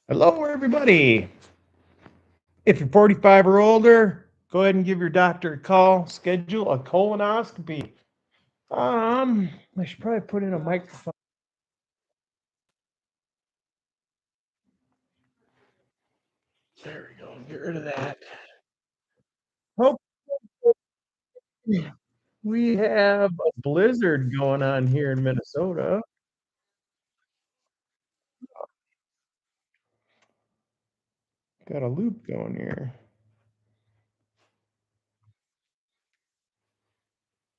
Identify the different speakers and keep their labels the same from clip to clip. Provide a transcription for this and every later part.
Speaker 1: Hello, everybody. If you're 45 or older, go ahead and give your doctor a call. Schedule a colonoscopy. I should probably put in a microphone. There we go. Get rid of that. Oh, we have a blizzard going on here in Minnesota. Got a loop going here.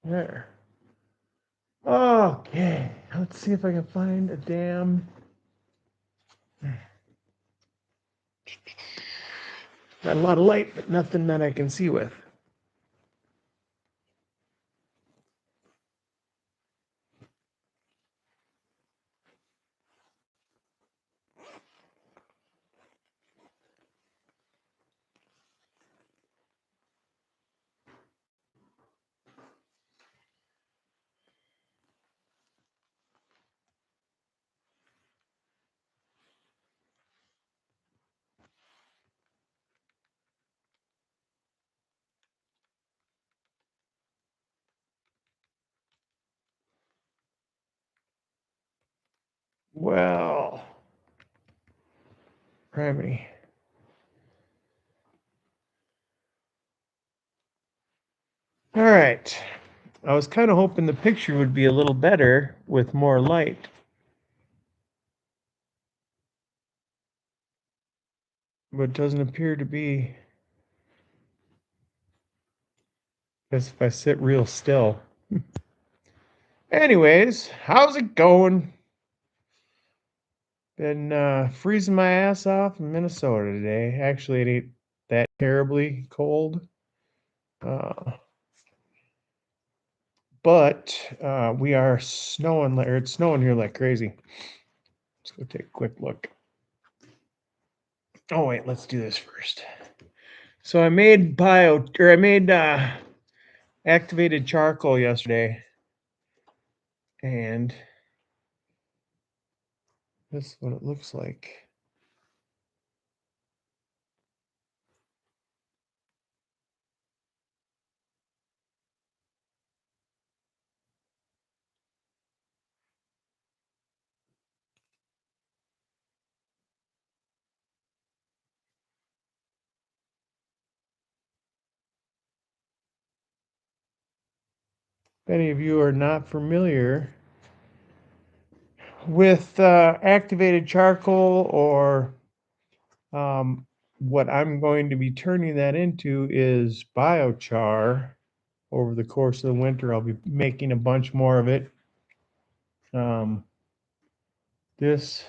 Speaker 1: There. Okay. Let's see if I can find a damn. Got a lot of light, but nothing that I can see with. Well, criminy. All right. I was kind of hoping the picture would be a little better with more light, but it doesn't appear to be. Guess if I sit real still. Anyways, how's it going? Been freezing my ass off in Minnesota today. Actually, it ain't that terribly cold. Uh, but we are snowing, or it's snowing here like crazy. Let's go take a quick look. Oh, wait, let's do this first. So I made activated charcoal yesterday, and this is what it looks like. If any of you are not familiar with activated charcoal, or what I'm going to be turning that into is biochar. Over the course of the winter, I'll be making a bunch more of it. Um, this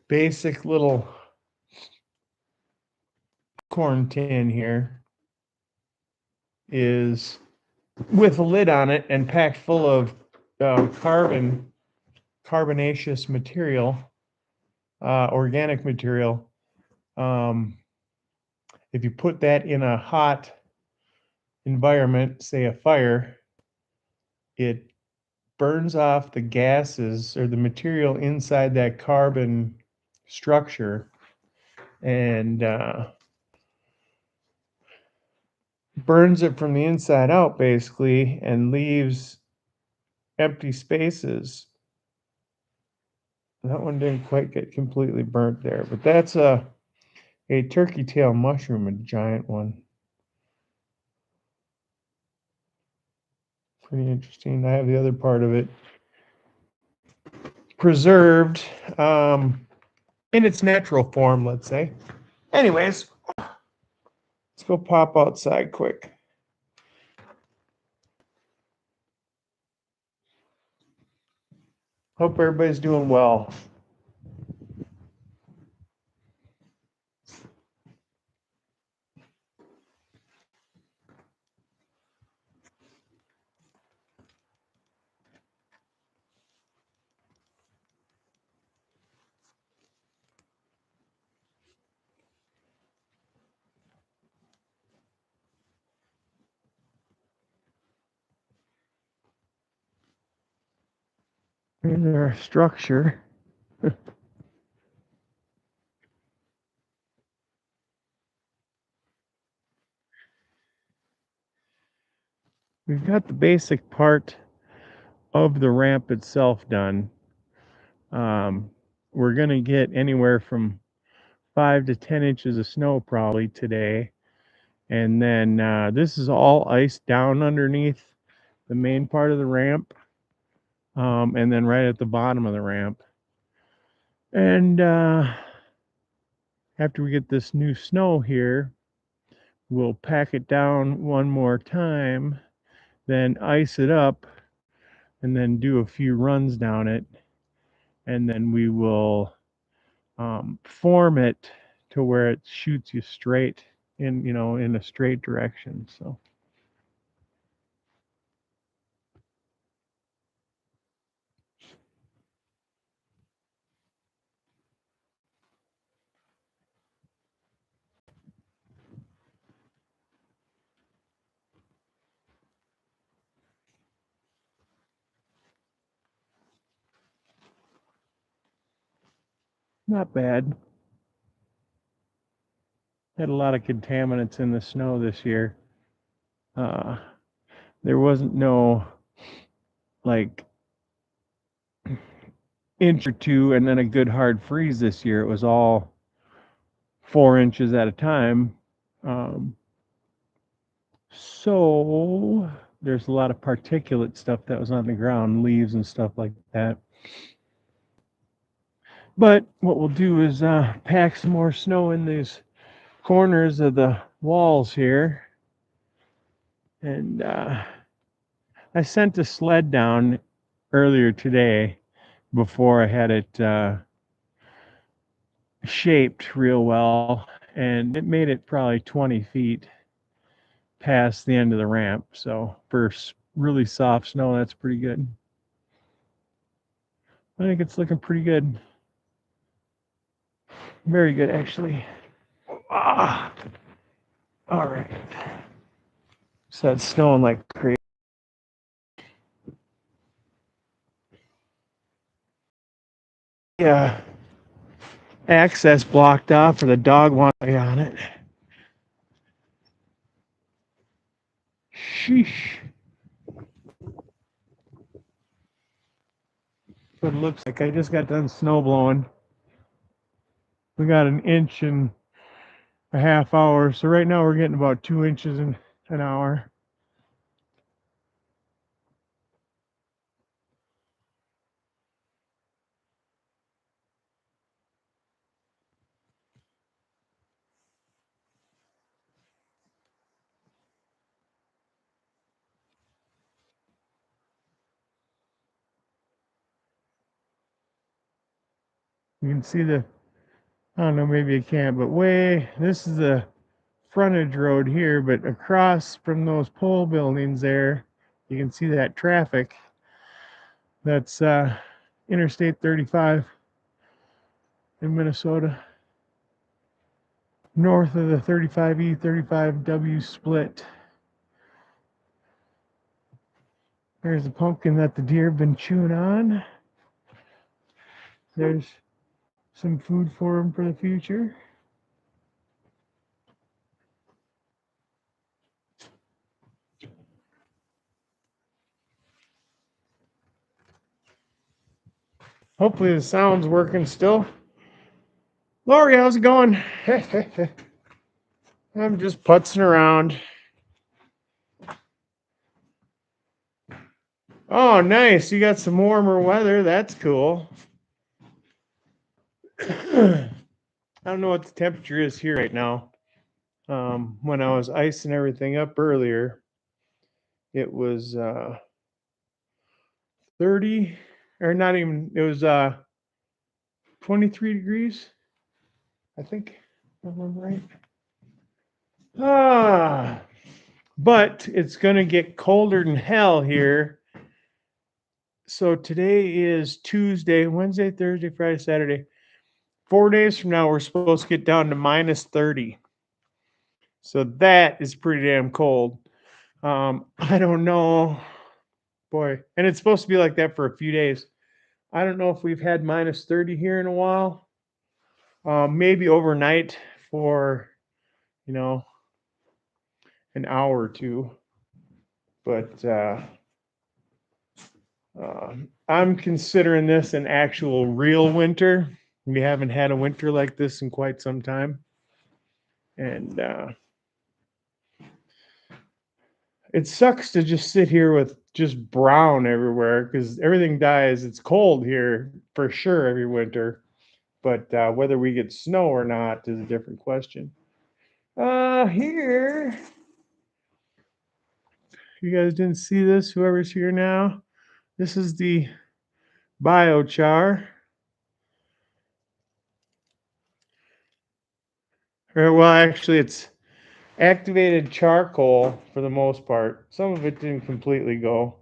Speaker 1: basic little corn tin here is with a lid on it and packed full of carbonaceous material, organic material. Um, if you put that in a hot environment, say a fire, it burns off the gases or the material inside that carbon structure, and burns it from the inside out basically, and leaves empty spaces. That one didn't quite get completely burnt there, but that's a turkey tail mushroom, a giant one. Pretty interesting. I have the other part of it preserved in its natural form, let's say. Anyways, let's go pop outside quick. Hope everybody's doing well. Here's our structure. we've got the basic part of the ramp itself done. We're going to get anywhere from 5 to 10 inches of snow probably today. And then this is all ice down underneath the main part of the ramp, and then right at the bottom of the ramp. And after we get this new snow here, we'll pack it down one more time, then ice it up, and then do a few runs down it. And then we will form it to where it shoots you straight in a straight direction. So not bad. Had a lot of contaminants in the snow this year. There wasn't no like inch or two and then a good hard freeze this year. It was all 4 inches at a time. So there's a lot of particulate stuff that was on the ground, leaves and stuff like that. But what we'll do is pack some more snow in these corners of the walls here. And I sent a sled down earlier today before I had it shaped real well, and it made it probably 20 feet past the end of the ramp. So for really soft snow, that's pretty good. I think it's looking pretty good. Very good, actually. Ah, all right. So it's snowing like crazy. Yeah. Access blocked off, or the dog wants to be on it. Sheesh. What it looks like. I just got done snow blowing. We got an inch in a half hour. So right now we're getting about 2 inches in an hour. You can see I don't know, maybe you can't, but this is the frontage road here, but across from those pole buildings there, you can see that traffic. That's Interstate 35 in Minnesota, north of the 35E, 35W split. There's the pumpkin that the deer have been chewing on. There's some food for them for the future. Hopefully the sound's working still. Lori, how's it going? I'm just putzing around. Oh, nice. You got some warmer weather. That's cool. I don't know what the temperature is here right now. When I was icing everything up earlier, it was 30, or not even, it was 23 degrees, I think, if I remember right. But it's going to get colder than hell here. So today is Tuesday, Wednesday, Thursday, Friday, Saturday. 4 days from now, we're supposed to get down to minus 30. So that is pretty damn cold. I don't know. Boy, and it's supposed to be like that for a few days. I don't know if we've had minus 30 here in a while. Maybe overnight for, an hour or two. But I'm considering this an actual real winter. We haven't had a winter like this in quite some time. And it sucks to just sit here with just brown everywhere because everything dies. It's cold here for sure every winter. But whether we get snow or not is a different question. Here, you guys didn't see this, whoever's here now. This is the biochar. Well, actually, it's activated charcoal for the most part. Some of it didn't completely go.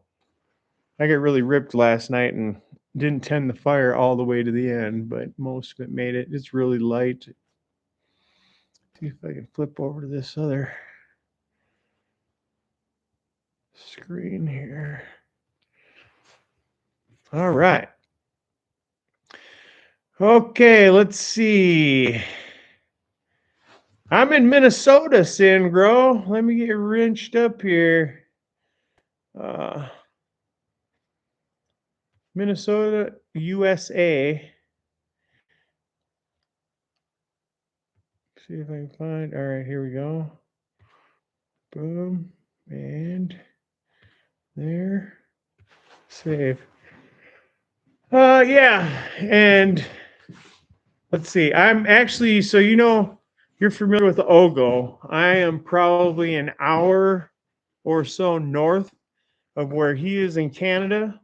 Speaker 1: I got really ripped last night and didn't tend the fire all the way to the end, but most of it made it. It's really light. See if I can flip over to this other screen here. All right. Okay, let's see. I'm in Minnesota, Sandgro. Let me get wrenched up here. Minnesota, USA. See if I can find. All right, here we go. Boom. And there. Save. Yeah. And let's see. I'm actually, so you're familiar with the Ogo. I am probably an hour or so north of where he is in Canada,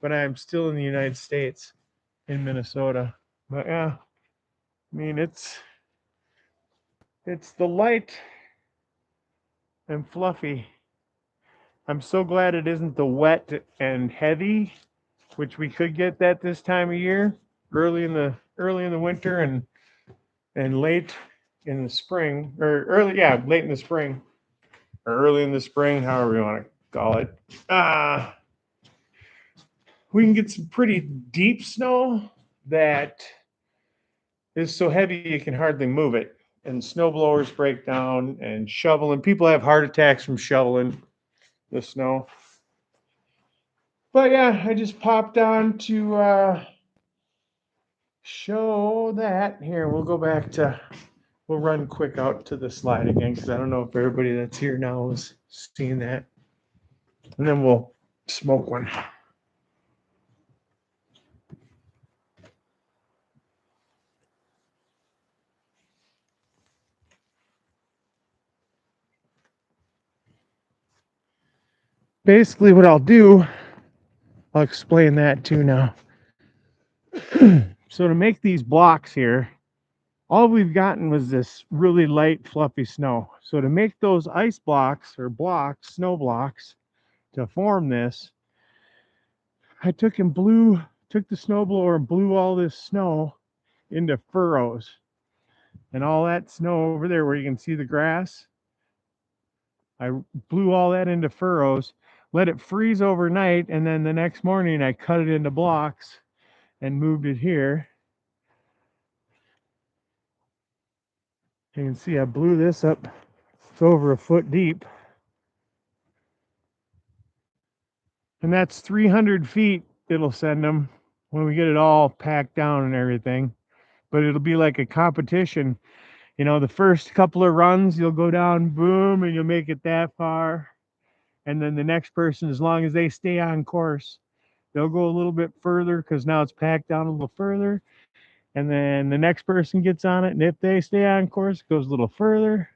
Speaker 1: but I'm still in the United States in Minnesota. But yeah, I mean it's the light and fluffy. I'm so glad it isn't the wet and heavy, which we could get that this time of year, early in the winter and late in the spring, or late in the spring or early in the spring, however you want to call it. We can get some pretty deep snow that is so heavy you can hardly move it. And snow blowers break down and shoveling. People have heart attacks from shoveling the snow. But yeah, I just popped on to show that. Here, we'll go back to, we'll run quick out to the slide again because I don't know if everybody that's here now is seeing that. And then we'll smoke one. Basically, what I'll do, I'll explain that too now. So to make these blocks here, all we've gotten was this really light, fluffy snow. So to make those ice blocks or blocks, snow blocks, to form this, I took the snowblower and blew all this snow into furrows. And all that snow over there where you can see the grass, I blew all that into furrows, let it freeze overnight, and then the next morning I cut it into blocks and moved it here. You can see I blew this up. It's over a foot deep. And that's 300 feet it'll send them when we get it all packed down and everything. But it'll be like a competition. The first couple of runs, you'll go down, boom, and you'll make it that far. And then the next person, as long as they stay on course, they'll go a little bit further because now it's packed down a little further. And then the next person gets on it. And if they stay on course, it goes a little further.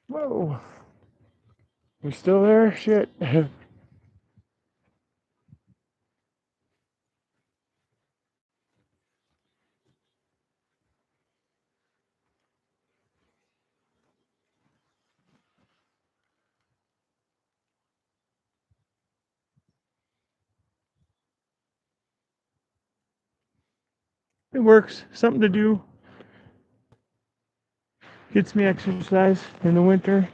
Speaker 1: Whoa. We're still there? Shit. It works. Something to do. Gets me exercise in the winter.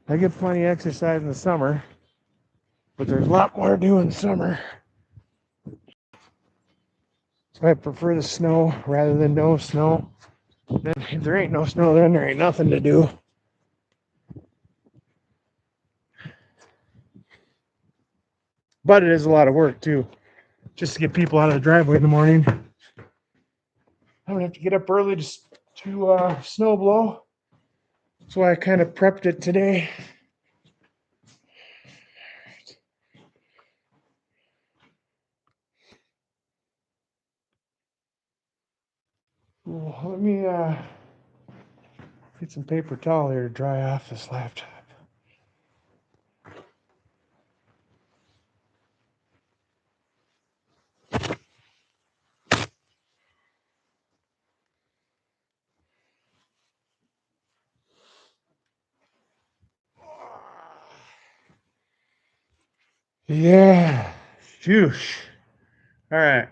Speaker 1: I get plenty of exercise in the summer, but there's a lot more to do in summer. So I prefer the snow rather than no snow. Then if there ain't no snow, then there ain't nothing to do. But it is a lot of work too, just to get people out of the driveway in the morning. I would have to get up early to snow blow. That's why I kind of prepped it today. Well, let me get some paper towel here to dry off this laptop. Yeah. Phew. All right.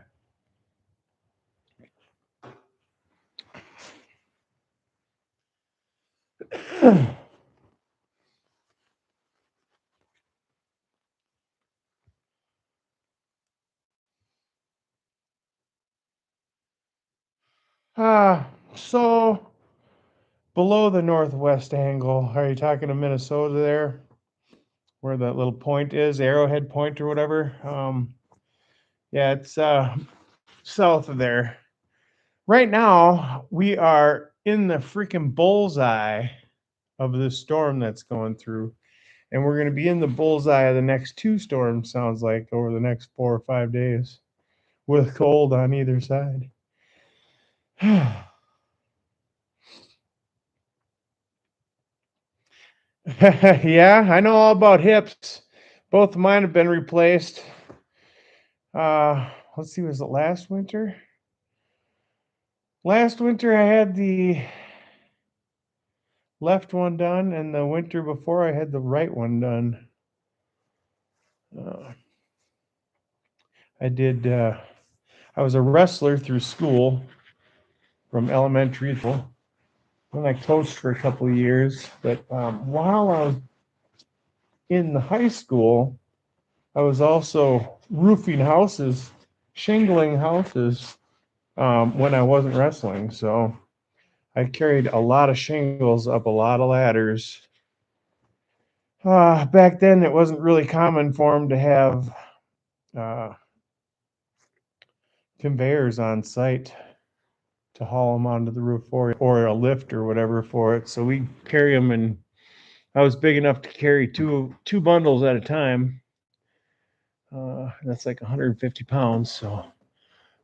Speaker 1: So below the northwest angle, are you talking to Minnesota there? Where that little point is, Arrowhead Point or whatever? Yeah, it's south of there. Right now, we are in the freaking bullseye of this storm that's going through. And we're going to be in the bullseye of the next two storms, sounds like, over the next 4 or 5 days with cold on either side. Yeah, I know all about hips. Both of mine have been replaced. Let's see, was it last winter? Last winter, I had the left one done, and the winter before, I had the right one done. I was a wrestler through school from elementary school. Then I coached for a couple of years. But while I was in the high school, I was also roofing houses, shingling houses when I wasn't wrestling. So I carried a lot of shingles up a lot of ladders. Back then, it wasn't really common for them to have uh, conveyors on site to haul them onto the roof or a lift or whatever for it. So we carry them, and I was big enough to carry two bundles at a time. That's like 150 pounds. So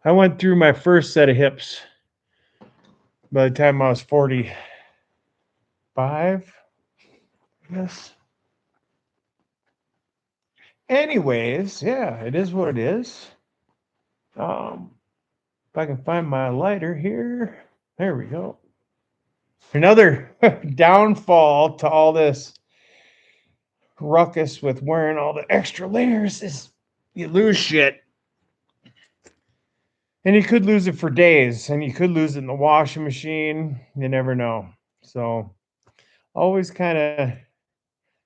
Speaker 1: I went through my first set of hips by the time I was 45, I guess. Anyways, yeah, it is what it is. If I can find my lighter here, there we go. Another downfall to all this ruckus with wearing all the extra layers is you lose shit. And you could lose it for days, and you could lose it in the washing machine. You never know. So always kind of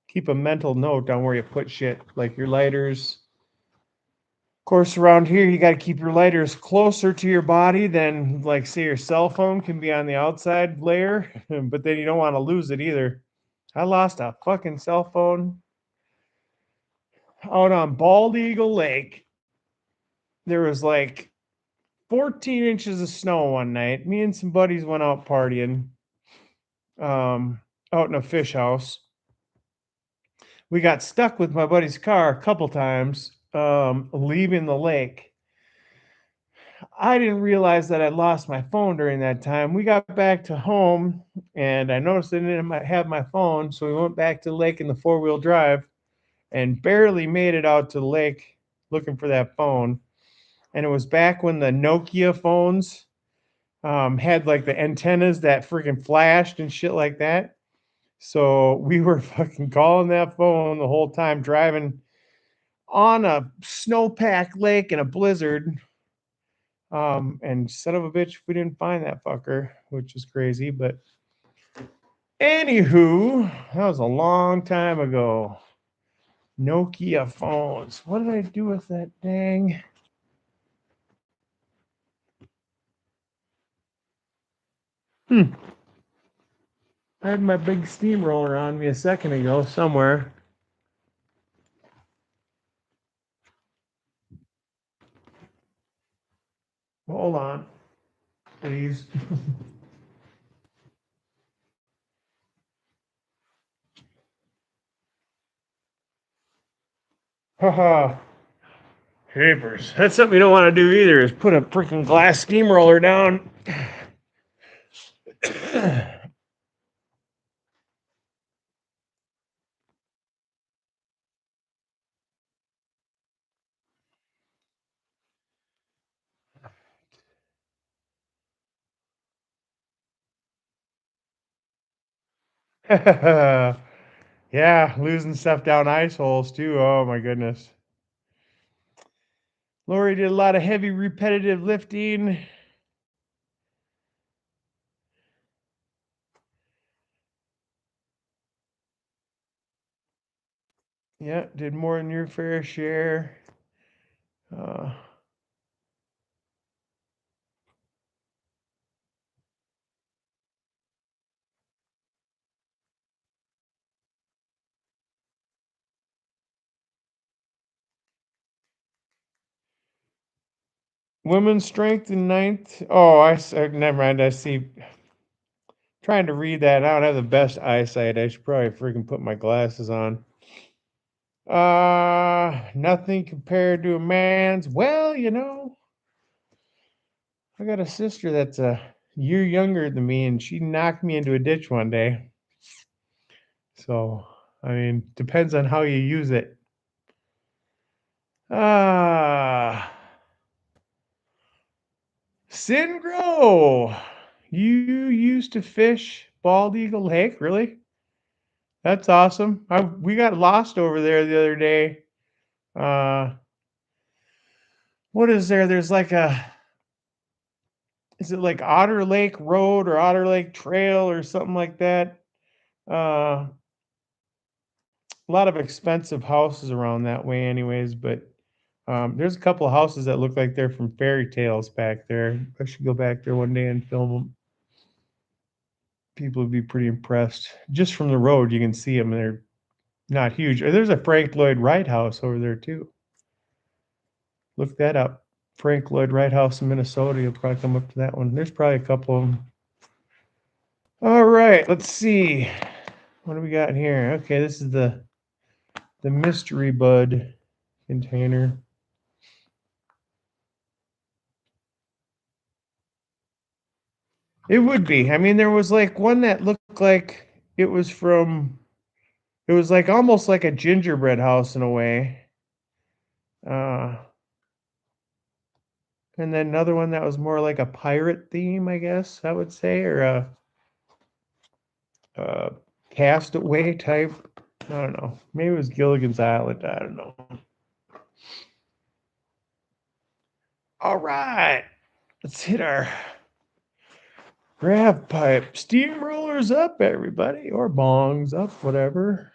Speaker 1: keep a mental note on where you put shit, like your lighters. Of course, around here, you got to keep your lighters closer to your body than, like, say, your cell phone can be on the outside layer, but then you don't want to lose it either. I lost a fucking cell phone out on Bald Eagle Lake. There was like 14 inches of snow one night. Me and some buddies went out partying out in a fish house. We got stuck with my buddy's car a couple times leaving the lake. I didn't realize that I lost my phone during that time. We got back to home, and I noticed I didn't have my phone, so we went back to the lake in the four-wheel drive and barely made it out to the lake looking for that phone. And it was back when the Nokia phones had like the antennas that freaking flashed and shit like that. So we were fucking calling that phone the whole time, driving on a snowpack lake in a blizzard. And son of a bitch, we didn't find that fucker, which is crazy. But anywho, that was a long time ago. Nokia phones. What did I do with that dang? I had my big steamroller on me a second ago somewhere. Hold on, please. Haha. Papers. That's something you don't want to do either, is put a freaking glass steamroller down. Yeah, losing stuff down ice holes too. Oh my goodness. Lori did a lot of heavy repetitive lifting. Yeah, did more than your fair share. Women's strength in ninth. Oh, never mind. I see. Trying to read that. I don't have the best eyesight. I should probably freaking put my glasses on. Nothing compared to a man's. Well, I got a sister that's a year younger than me, and she knocked me into a ditch one day. So, I mean, depends on how you use it. Singro, you used to fish Bald Eagle Lake, really? That's awesome. We got lost over there the other day. Uh, what is there? There's like is it like Otter Lake Road or Otter Lake Trail or something like that? A lot of expensive houses around that way, anyways. But there's a couple of houses that look like they're from fairy tales back there. I should go back there one day and film them. People would be pretty impressed. Just from the road, you can see them. They're not huge. There's a Frank Lloyd Wright house over there too. Look that up. Frank Lloyd Wright house in Minnesota. You'll probably come up to that one. There's probably a couple of them. All right, let's see. What do we got here? Okay, this is the mystery bud container. It would be. I mean, there was like one that looked like it was from. It was like almost like a gingerbread house in a way. Uh, and then another one that was more like a pirate theme, I guess I would say, or a castaway type. I don't know. Maybe it was Gilligan's Island. I don't know. All right, let's hit our grab pipe. Steamrollers up, everybody, or bongs up, whatever.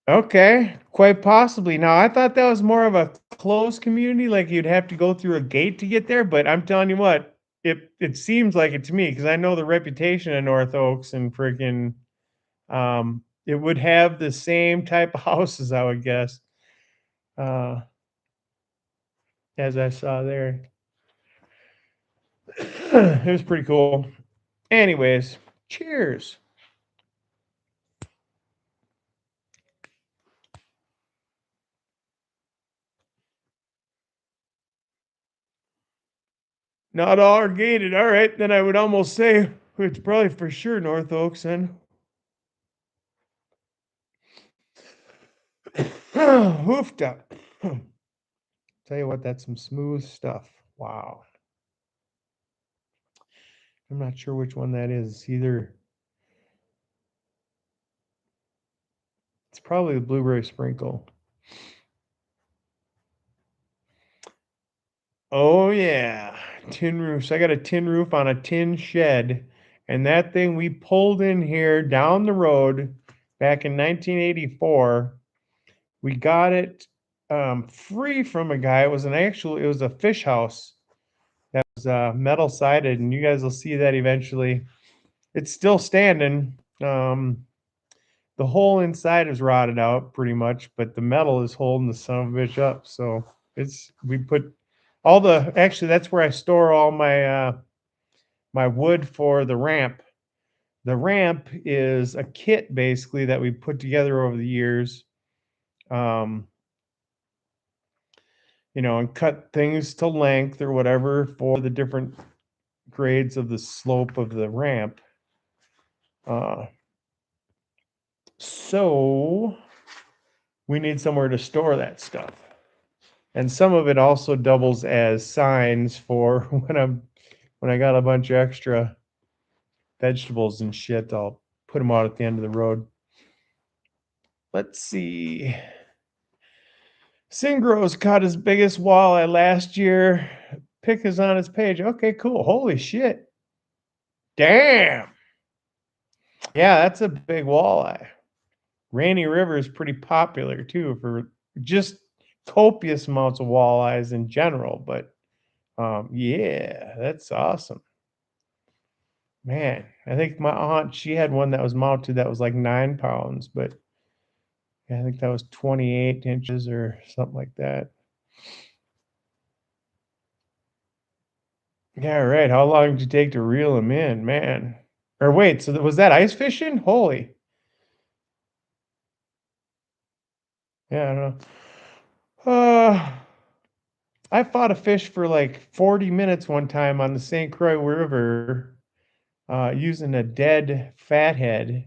Speaker 1: Okay, quite possibly. Now, I thought that was more of a closed community, like you'd have to go through a gate to get there. But I'm telling you what, it seems like it to me because I know the reputation of North Oaks and freaking, it would have the same type of houses, I would guess, uh, as I saw there. It was pretty cool. Anyways, cheers. Not all are gated. All right, then I would almost say it's probably for sure North Oaks then. Hoofed up. Tell you what, that's some smooth stuff. Wow. I'm not sure which one that is. It's probably the blueberry sprinkle. Oh yeah, tin roofs. I got a tin roof on a tin shed, and that thing we pulled in here down the road back in 1984. We got it. free from a guy. It was it was a fish house that was metal sided, and you guys will see that eventually. It's still standing. The whole inside is rotted out pretty much, but the metal is holding the son of a bitch up. So we put all the actually that's where I store all my wood for the ramp. The ramp is a kit basically that we put together over the years. Um, and cut things to length or whatever for the different grades of the slope of the ramp. Uh, so we need somewhere to store that stuff. And some of it also doubles as signs for when I got a bunch of extra vegetables and shit, I'll put them out at the end of the road. Let's see. Singro's caught his biggest walleye last year. Pick is on his page. Okay, cool. Holy shit. Damn. Yeah, that's a big walleye. Rainy River is pretty popular too for just copious amounts of walleyes in general. But yeah, that's awesome. Man, I think my aunt, she had one that was mounted that was like 9 pounds, but yeah, I think that was 28 inches or something like that. Yeah, right. How long did you take to reel them in, man? Or wait, so was that ice fishing? Holy. Yeah, I don't know. I fought a fish for like 40 minutes one time on the St. Croix River using a dead fathead,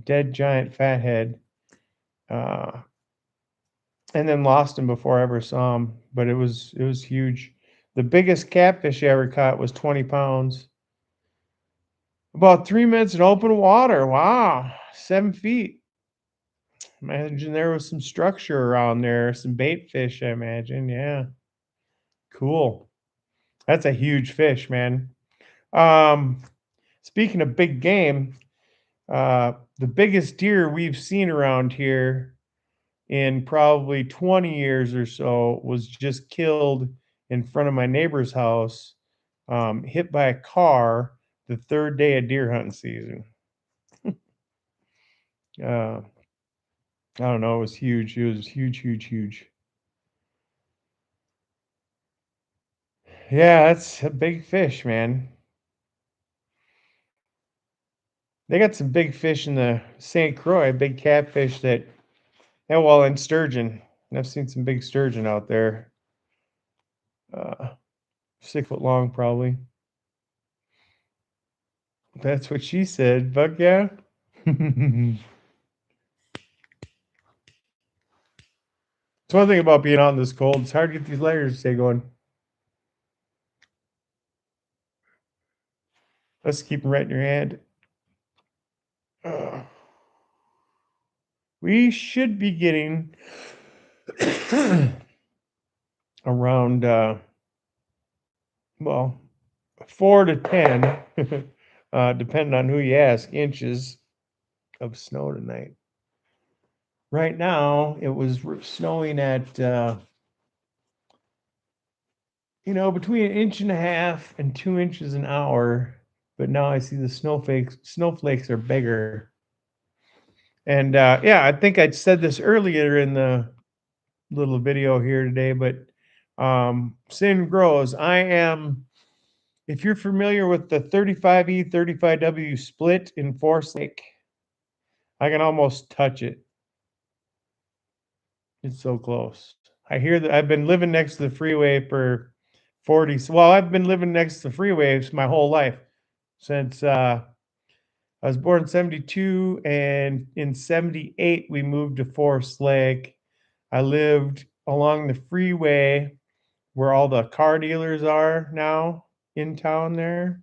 Speaker 1: dead giant fathead, uh, and then lost him before I ever saw him. But it was huge. The biggest catfish I ever caught was 20 pounds. About 3 minutes in open water. Wow, 7 feet. Imagine there was some structure around there, some bait fish. I imagine. Yeah, cool. That's a huge fish, man. Um, Speaking of big game, the biggest deer we've seen around here in probably 20 years or so was just killed in front of my neighbor's house, hit by a car the third day of deer hunting season. I don't know. It was huge. It was huge, huge, huge. Yeah, that's a big fish, man. They got some big fish in the St. Croix, big catfish that, yeah, well, and sturgeon. I've seen some big sturgeon out there. 6 foot long, probably. That's what she said. Fuck yeah. It's one thing about being out in this cold. It's hard to get these layers to stay going. Let's keep them right in your hand. We should be getting around, well, 4 to 10, depending on who you ask, inches of snow tonight. Right now, it was snowing at, between 1.5 inches and 2 inches an hour. But now I see the snowflakes. Snowflakes are bigger. And yeah, I think I said this earlier in the little video here today, but sin grows. If you're familiar with the 35E, 35W split in Forest Lake, I can almost touch it. It's so close. I hear that I've been living next to the freeway for 40. Well, I've been living next to the freeways my whole life since I was born in 72, and in 78 we moved to Forest Lake. I lived along the freeway where all the car dealers are now in town there,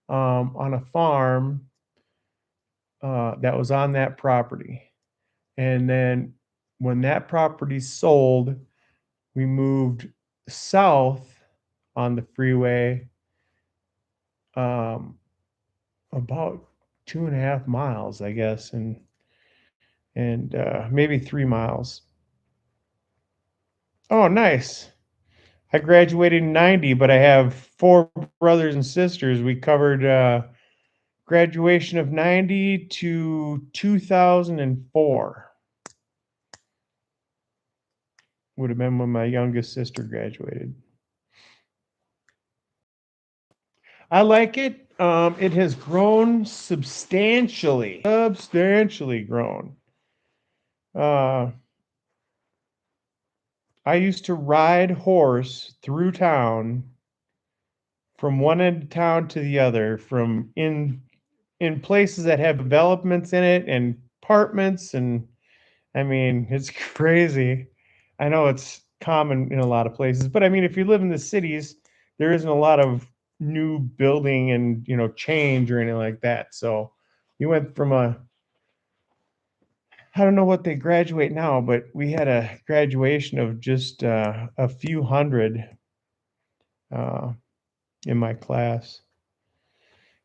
Speaker 1: on a farm that was on that property. And then when that property sold, we moved south on the freeway, um, about 2.5 miles, I guess, and maybe 3 miles. Oh, nice. I graduated in 90, but I have four brothers and sisters. We covered graduation of 90 to 2004. Would have been when my youngest sister graduated. I like it. It has grown substantially grown. Uh, I used to ride horse through town from one end of town to the other, from in places that have developments in it and apartments, and I mean, it's crazy. I know it's common in a lot of places, but I mean, if you live in the cities, there isn't a lot of new building and, change or anything like that. So you went from I don't know what they graduate now, but we had a graduation of just a few hundred uh, in my class.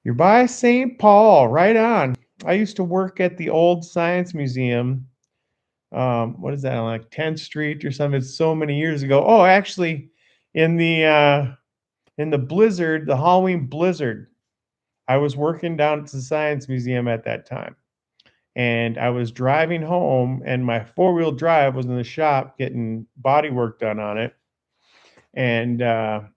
Speaker 1: You're by St. Paul, right on. I used to work at the old Science Museum. What is that, on like 10th Street or something? It's so many years ago. Oh, actually, in the blizzard, the Halloween blizzard, I was working down at the Science Museum at that time. And I was driving home, and my four-wheel drive was in the shop getting body work done on it. And I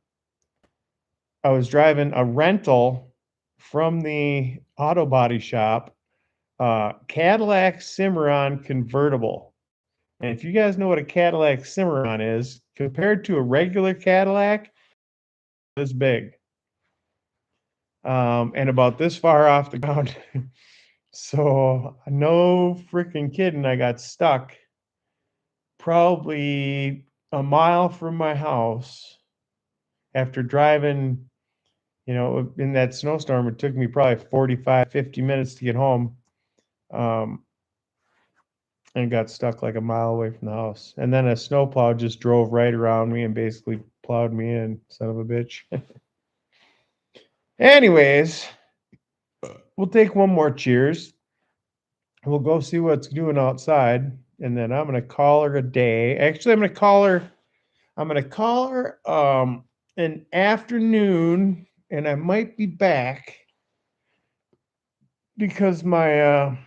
Speaker 1: was driving a rental from the auto body shop, Cadillac Cimarron convertible. And if you guys know what a Cadillac Cimarron is, compared to a regular Cadillac, this big, and about this far off the ground. So no freaking kidding, I got stuck probably a mile from my house after driving, in that snowstorm. It took me probably 45, 50 minutes to get home. Um, and got stuck like a mile away from the house. And then a snowplow just drove right around me and basically plowed me in, son of a bitch. Anyways, we'll take one more cheers. We'll go see what's doing outside, and then I'm gonna call her a day. Actually, I'm gonna call her an afternoon, and I might be back because my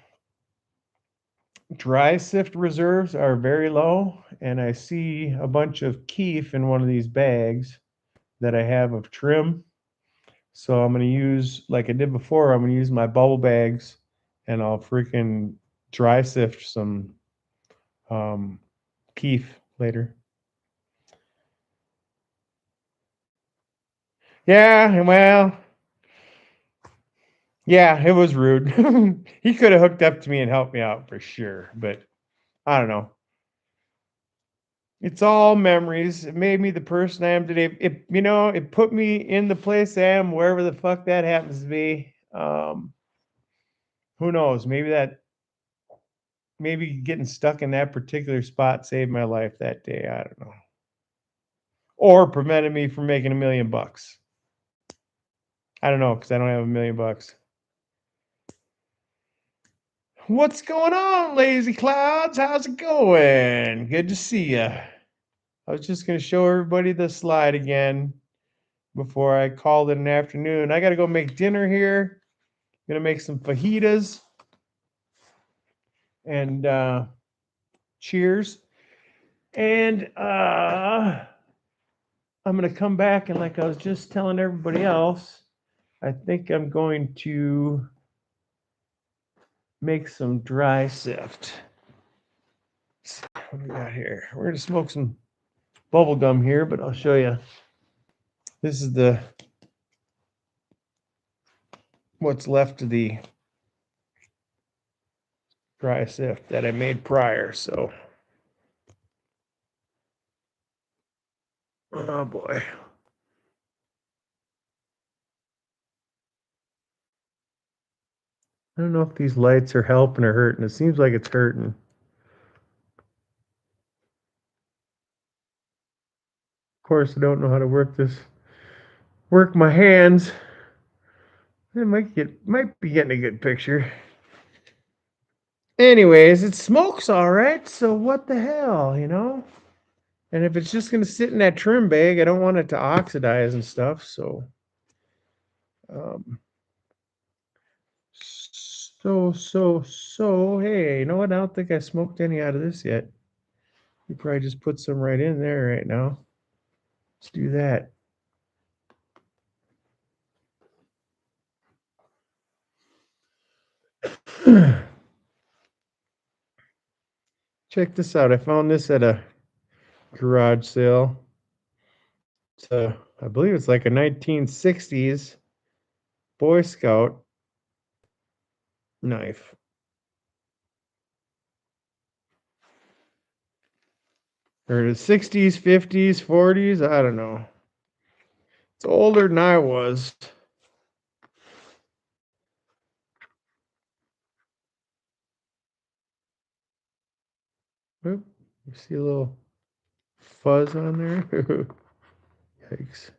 Speaker 1: dry sift reserves are very low, and I see a bunch of keef in one of these bags that I have of trim. So I'm gonna use, like I did before, I'm gonna use my bubble bags, and I'll freaking dry sift some um, keef later. Yeah, well, yeah, it was rude. He could have hooked up to me and helped me out for sure, but I don't know. It's all memories. It made me the person I am today. It put me in the place I am, wherever the fuck that happens to be. Who knows? Maybe getting stuck in that particular spot saved my life that day. I don't know. Or prevented me from making $1 million. I don't know, because I don't have $1 million. What's going on, lazy clouds? How's it going? Good to see you. I was just going to show everybody the slide again before I called it an afternoon. I got to go make dinner here. I'm going to make some fajitas. And cheers. And I'm going to come back, and like I was just telling everybody else, I think I'm going to make some dry sift. What do we got here? We're going to smoke some bubble gum here, but I'll show you. This is what's left of the dry sift that I made prior. So, oh boy. I don't know if these lights are helping or hurting. It seems like it's hurting. Of course, I don't know how to work my hands. It might be getting a good picture. Anyways, it smokes all right, so what the hell, And if it's just going to sit in that trim bag, I don't want it to oxidize and stuff. So, um, hey, you know what? I don't think I smoked any out of this yet. You probably just put some right in there right now. Let's do that. Check this out. I found this at a garage sale. It's I believe it's like a 1960s Boy Scout knife. Or the 60s, 50s, 40s, I don't know. It's older than I was. Oop, you see a little fuzz on there? Yikes.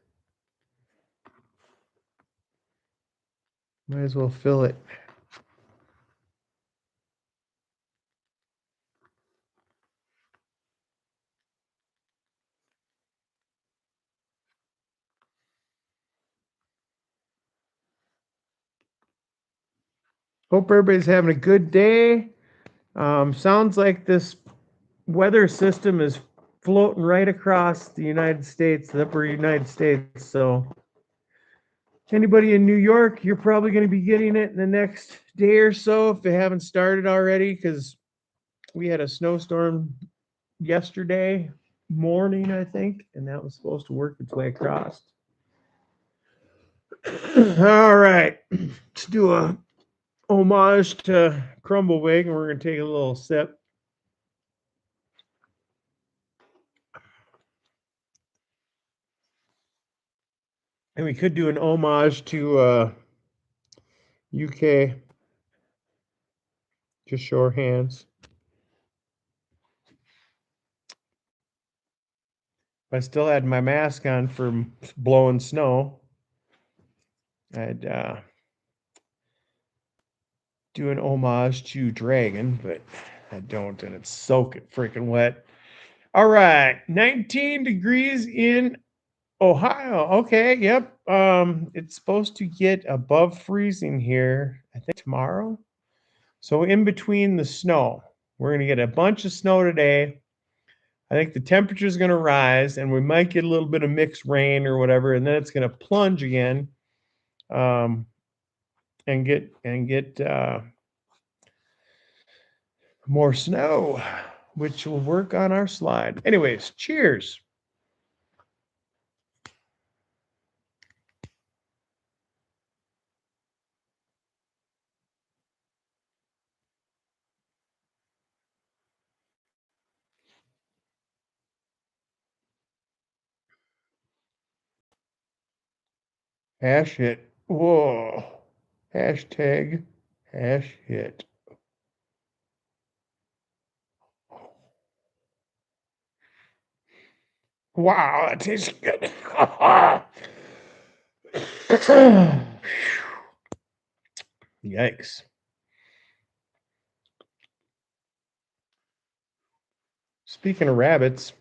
Speaker 1: Might as well fill it. Hope everybody's having a good day. Sounds like this weather system is floating right across the United States, the upper United States. So anybody in New York, you're probably going to be getting it in the next day or so if they haven't started already, because we had a snowstorm yesterday morning, I think, and that was supposed to work its way across. All right, let's do a homage to Crumblewig, and we're going to take a little sip. And we could do an homage to UK. Just show our hands. If I still had my mask on from blowing snow, I'd do an homage to Dragon, but I don't, and it's soaking freaking wet. All right, 19 degrees in Ohio. Okay, yep. It's supposed to get above freezing here, I think tomorrow. So in between the snow, we're gonna get a bunch of snow today. I think the temperature is gonna rise, and we might get a little bit of mixed rain or whatever, and then it's gonna plunge again, and get more snow, which will work on our slide. Anyways, cheers. Hash hit. Whoa. Hashtag hash hit. Wow, that tastes good. Yikes. Speaking of rabbits,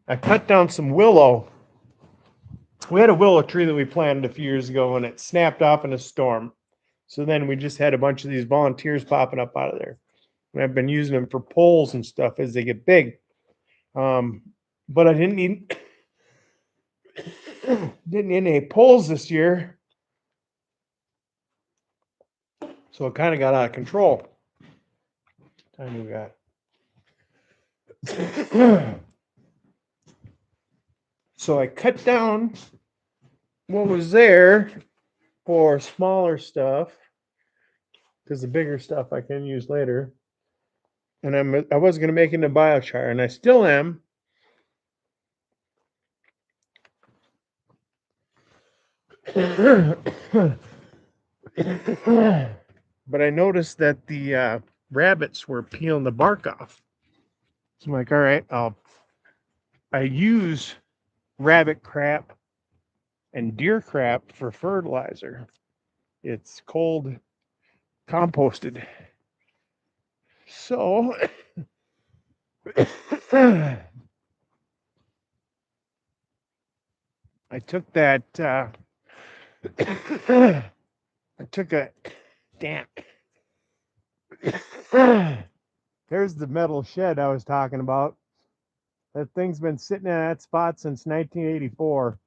Speaker 1: I cut down some willow. We had a willow tree that we planted a few years ago, and it snapped off in a storm. So then we just had a bunch of these volunteers popping up out of there. And I've been using them for poles and stuff as they get big. But I didn't need any poles this year, so it kind of got out of control. What time we got? So I cut down what was there for smaller stuff, because the bigger stuff I can use later. And I was going to make it into biochar, and I still am. But I noticed that the rabbits were peeling the bark off. So I'm like, all right, I use rabbit crap and deer crap for fertilizer. It's cold composted. So I took that. I took a damn. There's the metal shed I was talking about. That thing's been sitting in that spot since 1984.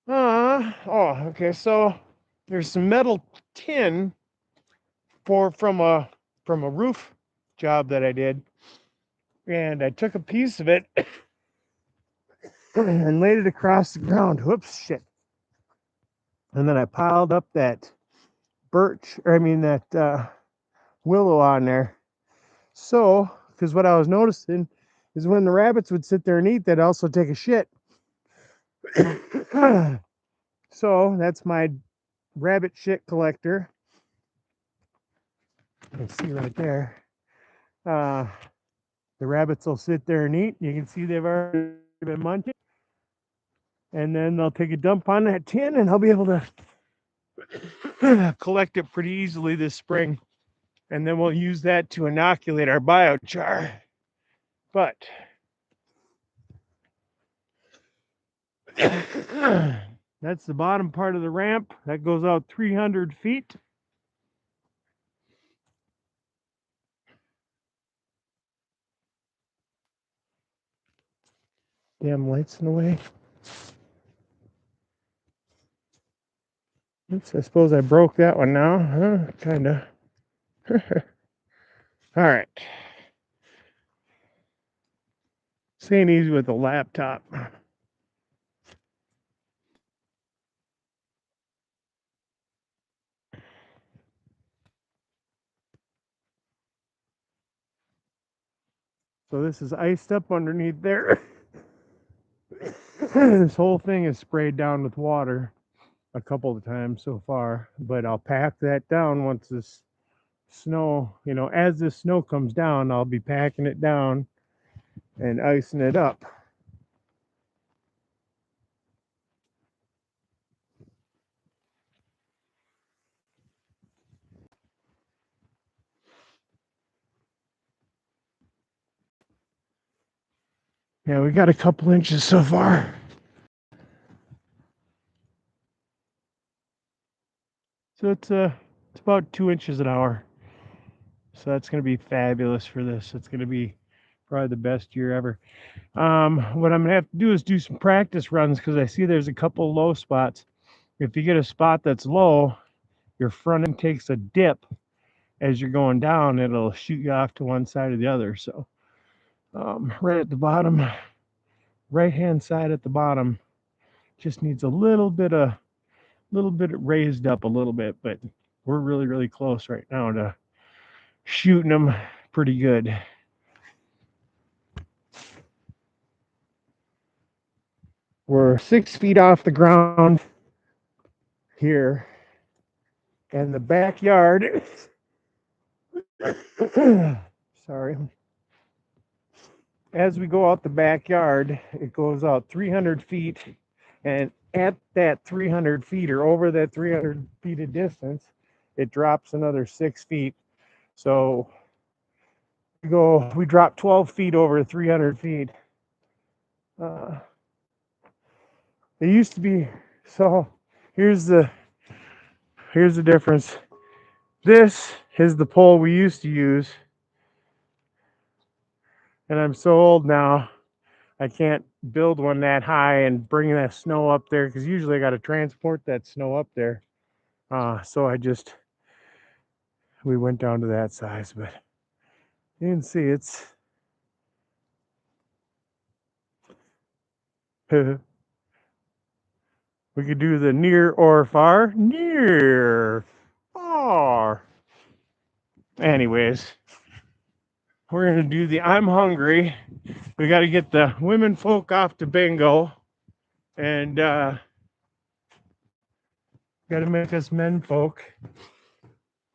Speaker 1: Okay. So there's some metal tin from a roof job that I did, and I took a piece of it and laid it across the ground. Whoops, shit. And then I piled up that that willow on there. So, because what I was noticing is when the rabbits would sit there and eat, they'd also take a shit. So that's my rabbit shit collector. You can see right there. The rabbits will sit there and eat. You can see they've already been munching. And then they'll take a dump on that tin, and I'll be able to collect it pretty easily this spring. And then we'll use that to inoculate our biochar. But that's the bottom part of the ramp. That goes out 300 feet. Damn lights in the way. Oops, I suppose I broke that one now, huh? Kinda. All right. This ain't easy with a laptop. So this is iced up underneath there. This whole thing is sprayed down with water a couple of times so far, but I'll pack that down once this snow, as this snow comes down, I'll be packing it down and icing it up. Yeah, we got a couple inches so far. So it's about 2 inches an hour. So that's going to be fabulous for this. It's going to be probably the best year ever. What I'm going to have to do is do some practice runs because I see there's a couple low spots. If you get a spot that's low, your front end takes a dip as you're going down. It'll shoot you off to one side or the other. So right at the bottom, right hand side at the bottom, just needs a little bit raised up a little bit, but we're really, really close right now to shooting them pretty good. We're 6 feet off the ground here, and the backyard. Sorry. As we go out the backyard, it goes out 300 feet, and at that 300 feet or over that 300 feet of distance, it drops another 6 feet. So we drop 12 feet over 300 feet. It used to be, so here's the difference. This is the pole we used to use, and I'm so old now I can't build one that high and bring that snow up there because usually I got to transport that snow up there. So we went down to that size, but you can see it's we could do the near or far. Near, far. Anyways, we're gonna do the I'm hungry. We got to get the women folk off to bingo, and got to make us men folk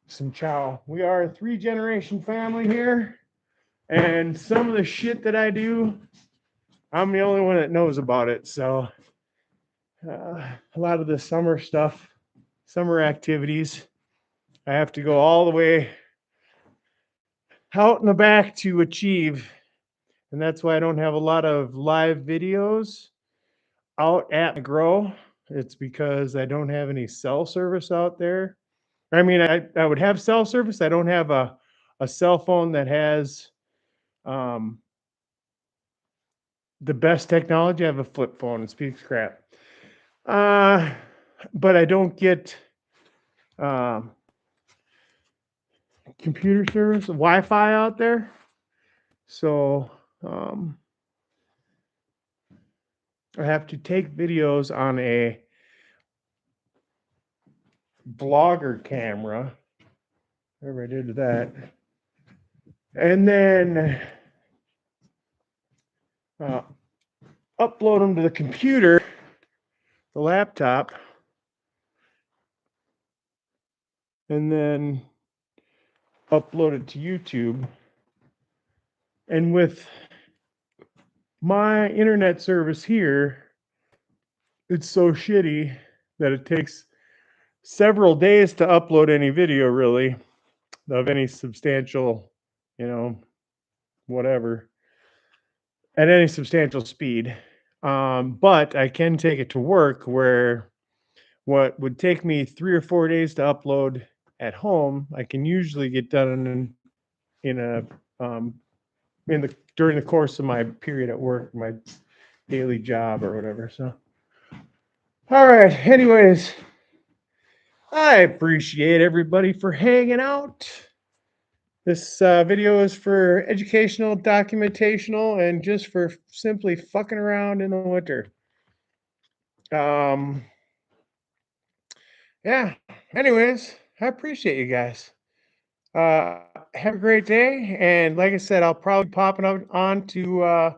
Speaker 1: some chow. We are a 3-generation family here, and some of the shit that I do I'm the only one that knows about it. So a lot of the summer stuff, summer activities, I have to go all the way out in the back to achieve. And that's why I don't have a lot of live videos out at my grow. It's because I don't have any cell service out there. I mean, I would have cell service. I don't have a cell phone that has um, the best technology. I have a flip phone. It speaks crap. Uh, but I don't get um, computer service, Wi-Fi out there. So um, I have to take videos on a blogger camera. Whatever I did to that. And then uh, upload them to the computer, the laptop, and then upload it to YouTube. And with my internet service here, it's so shitty that it takes several days to upload any video, really, of any substantial, whatever, at any substantial speed. But I can take it to work where what would take me 3 or 4 days to upload at home, I can usually get done in a in the during the course of my period at work, my daily job or whatever. So, all right. Anyways, I appreciate everybody for hanging out. This video is for educational, documentational, and just for simply fucking around in the winter. Yeah. Anyways, I appreciate you guys. Have a great day. And like I said, I'll probably popping up on to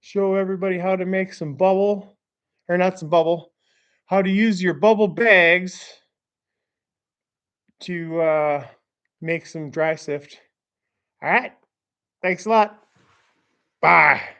Speaker 1: show everybody how to make some bubble, or not some bubble, how to use your bubble bags to make some dry sift. All right. Thanks a lot. Bye.